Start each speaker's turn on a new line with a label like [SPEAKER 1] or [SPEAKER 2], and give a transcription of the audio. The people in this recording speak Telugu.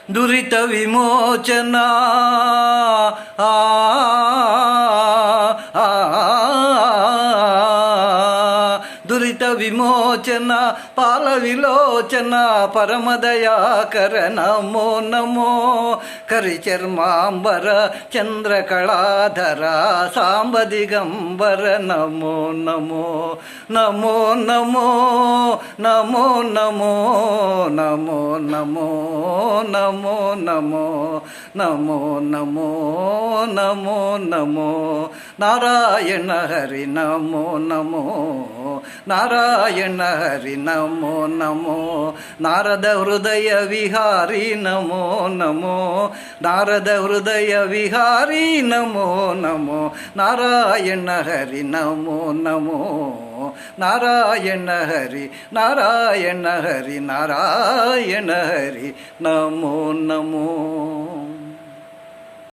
[SPEAKER 1] దురిత విమోచన దురిత విమోచన పాల విలోచన పరమదయాకర నమో నమో కరిచర్మాంబర చంద్రకళాధర సాంబ దిగంబర నమో నమో నమో నమో నమో నమో నమో నమో నమో నమో నమో నమో నమో నమో నారాయణ హరి నమో నమో నారాయణ హరి నమో నమో నారద హృదయ విహారీ నమో నమో నారద హృదయ విహారీ నమో నమో నారాయణ హరి నమో నమో నారాయణ హరి నారాయణ హరి నారాయణ హరి నమో నమో